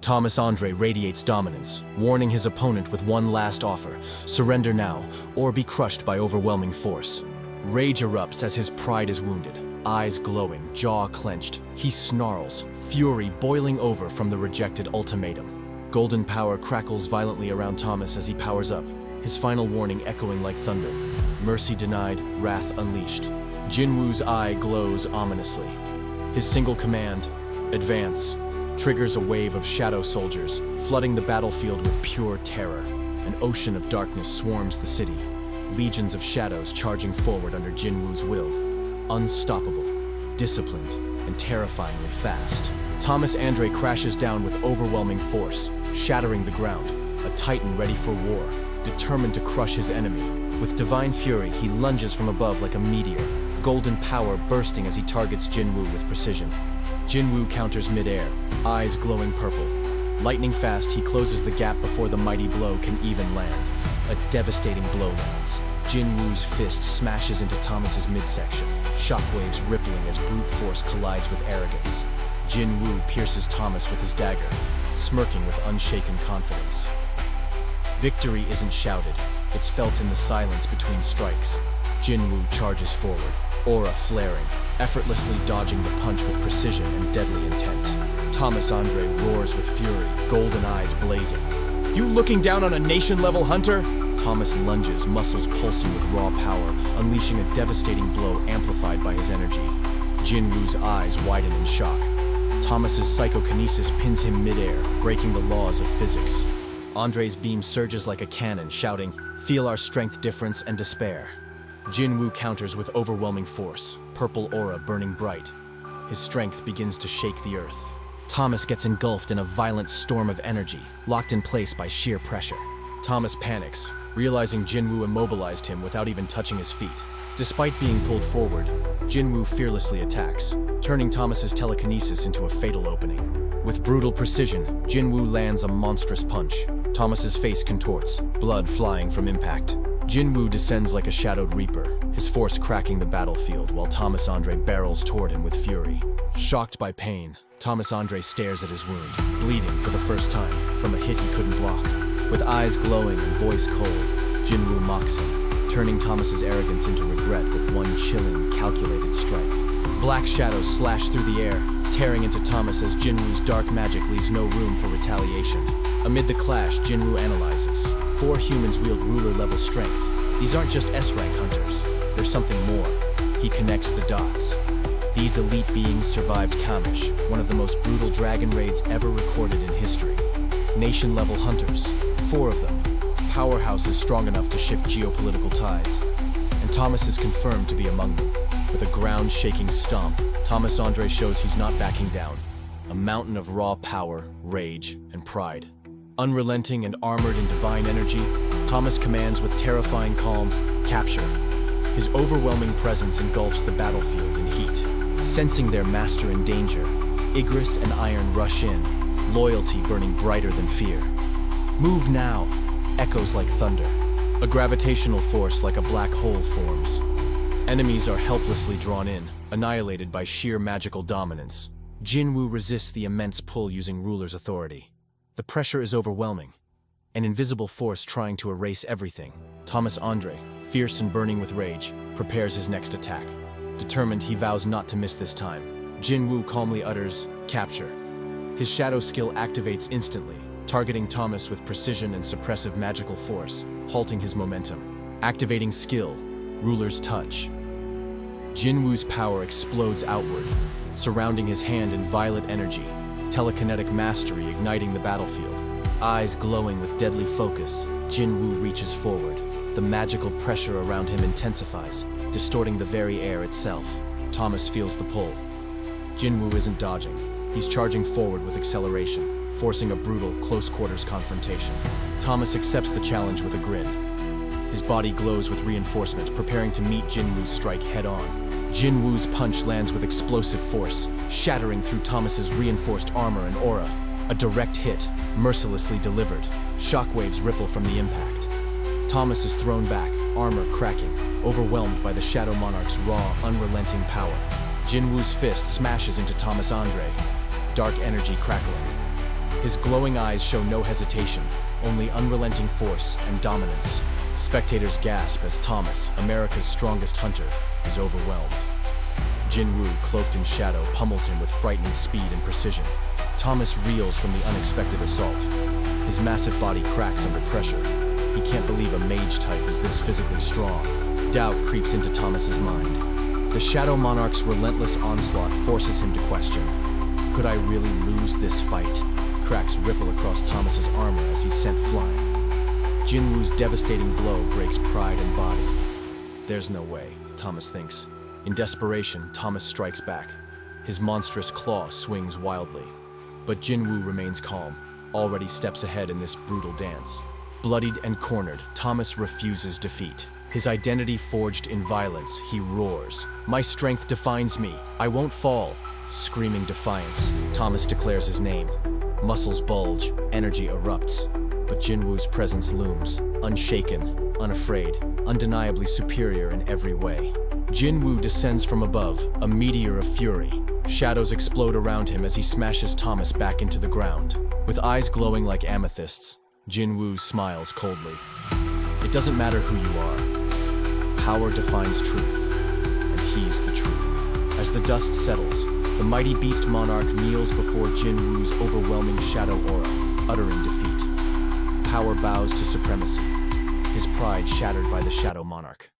Thomas Andre radiates dominance, warning his opponent with one last offer: surrender now, or be crushed by overwhelming force. Rage erupts as his pride is wounded. Eyes glowing, jaw clenched, he snarls, fury boiling over from the rejected ultimatum. Golden power crackles violently around Thomas as he powers up, his final warning echoing like thunder. Mercy denied, wrath unleashed. Jin-Woo's eye glows ominously. His single command, advance, triggers a wave of shadow soldiers, flooding the battlefield with pure terror. An ocean of darkness swarms the city, legions of shadows charging forward under Jin-Woo's will. Unstoppable, disciplined, and terrifyingly fast. Thomas Andre crashes down with overwhelming force, shattering the ground, a titan ready for war, determined to crush his enemy. With divine fury, he lunges from above like a meteor, golden power bursting as he targets Jin-Woo with precision. Jin-Woo counters mid-air, eyes glowing purple. Lightning fast, he closes the gap before the mighty blow can even land. A devastating blow lands. Jin-Woo's fist smashes into Thomas's midsection, shockwaves rippling as brute force collides with arrogance. Jin-Woo pierces Thomas with his dagger, smirking with unshaken confidence. Victory isn't shouted, it's felt in the silence between strikes. Jin-Woo charges forward, aura flaring, effortlessly dodging the punch with precision and deadly intent. Thomas Andre roars with fury, golden eyes blazing. "You looking down on a nation-level hunter?" Thomas lunges, muscles pulsing with raw power, unleashing a devastating blow amplified by his energy. Jin-Woo's eyes widen in shock. Thomas's psychokinesis pins him mid-air, breaking the laws of physics. Andre's beam surges like a cannon, shouting, "Feel our strength difference and despair." Jin-Woo counters with overwhelming force, purple aura burning bright. His strength begins to shake the earth. Thomas gets engulfed in a violent storm of energy, locked in place by sheer pressure. Thomas panics, realizing Jin-Woo immobilized him without even touching his feet. Despite being pulled forward, Jin-Woo fearlessly attacks, turning Thomas's telekinesis into a fatal opening. With brutal precision, Jin-Woo lands a monstrous punch. Thomas's face contorts, blood flying from impact. Jin-Woo descends like a shadowed reaper, his force cracking the battlefield while Thomas Andre barrels toward him with fury. Shocked by pain, Thomas Andre stares at his wound, bleeding for the first time from a hit he couldn't block. With eyes glowing and voice cold, Jin-Woo mocks him, turning Thomas's arrogance into regret with one chilling, calculated strike. Black shadows slash through the air, tearing into Thomas as Jin-Woo's dark magic leaves no room for retaliation. Amid the clash, Jin-Woo analyzes. 4 humans wield ruler-level strength. These aren't just S-rank hunters. There's something more. He connects the dots. These elite beings survived Kamish, one of the most brutal dragon raids ever recorded in history. Nation-level hunters, 4 of them. Powerhouses strong enough to shift geopolitical tides. And Thomas is confirmed to be among them. With a ground-shaking stomp, Thomas Andre shows he's not backing down. A mountain of raw power, rage, and pride. Unrelenting and armored in divine energy, Thomas commands with terrifying calm, "Capture." His overwhelming presence engulfs the battlefield in heat. Sensing their master in danger, Igris and Iron rush in, loyalty burning brighter than fear. "Move now," echoes like thunder. A gravitational force like a black hole forms. Enemies are helplessly drawn in, annihilated by sheer magical dominance. Jin-Woo resists the immense pull using ruler's authority. The pressure is overwhelming, an invisible force trying to erase everything. Thomas Andre, fierce and burning with rage, prepares his next attack. Determined, he vows not to miss this time. Jin-Woo calmly utters, "Capture." His shadow skill activates instantly, targeting Thomas with precision and suppressive magical force, halting his momentum. Activating skill, Ruler's Touch. Jin-Woo's power explodes outward, surrounding his hand in violet energy, telekinetic mastery igniting the battlefield. Eyes glowing with deadly focus, Jin-Woo reaches forward. The magical pressure around him intensifies, distorting the very air itself. Thomas feels the pull. Jin-Woo isn't dodging. He's charging forward with acceleration, forcing a brutal, close-quarters confrontation. Thomas accepts the challenge with a grin. His body glows with reinforcement, preparing to meet Jin-Woo's strike head-on. Jin-Woo's punch lands with explosive force, shattering through Thomas's reinforced armor and aura. A direct hit, mercilessly delivered. Shockwaves ripple from the impact. Thomas is thrown back, armor cracking, overwhelmed by the Shadow Monarch's raw, unrelenting power. Jin-Woo's fist smashes into Thomas Andre, dark energy crackling. His glowing eyes show no hesitation, only unrelenting force and dominance. Spectators gasp as Thomas, America's strongest hunter, is overwhelmed. Jin-Woo, cloaked in shadow, pummels him with frightening speed and precision. Thomas reels from the unexpected assault. His massive body cracks under pressure. He can't believe a mage type is this physically strong. Doubt creeps into Thomas's mind. The Shadow Monarch's relentless onslaught forces him to question. Could I really lose this fight? Cracks ripple across Thomas's armor as he's sent flying. Jin-Woo's devastating blow breaks pride and body. There's no way, Thomas thinks. In desperation, Thomas strikes back. His monstrous claw swings wildly. But Jin-Woo remains calm, already steps ahead in this brutal dance. Bloodied and cornered, Thomas refuses defeat. His identity forged in violence, he roars. "My strength defines me. I won't fall." Screaming defiance, Thomas declares his name. Muscles bulge, energy erupts. But Jin-Woo's presence looms, unshaken, unafraid, undeniably superior in every way. Jin-Woo descends from above, a meteor of fury. Shadows explode around him as he smashes Thomas back into the ground. With eyes glowing like amethysts, Jin-Woo smiles coldly. It doesn't matter who you are. Power defines truth, and he's the truth. As the dust settles, the mighty beast monarch kneels before Jin-Woo's overwhelming shadow aura, uttering defeat. Power bows to supremacy, his pride shattered by the shadow monarch.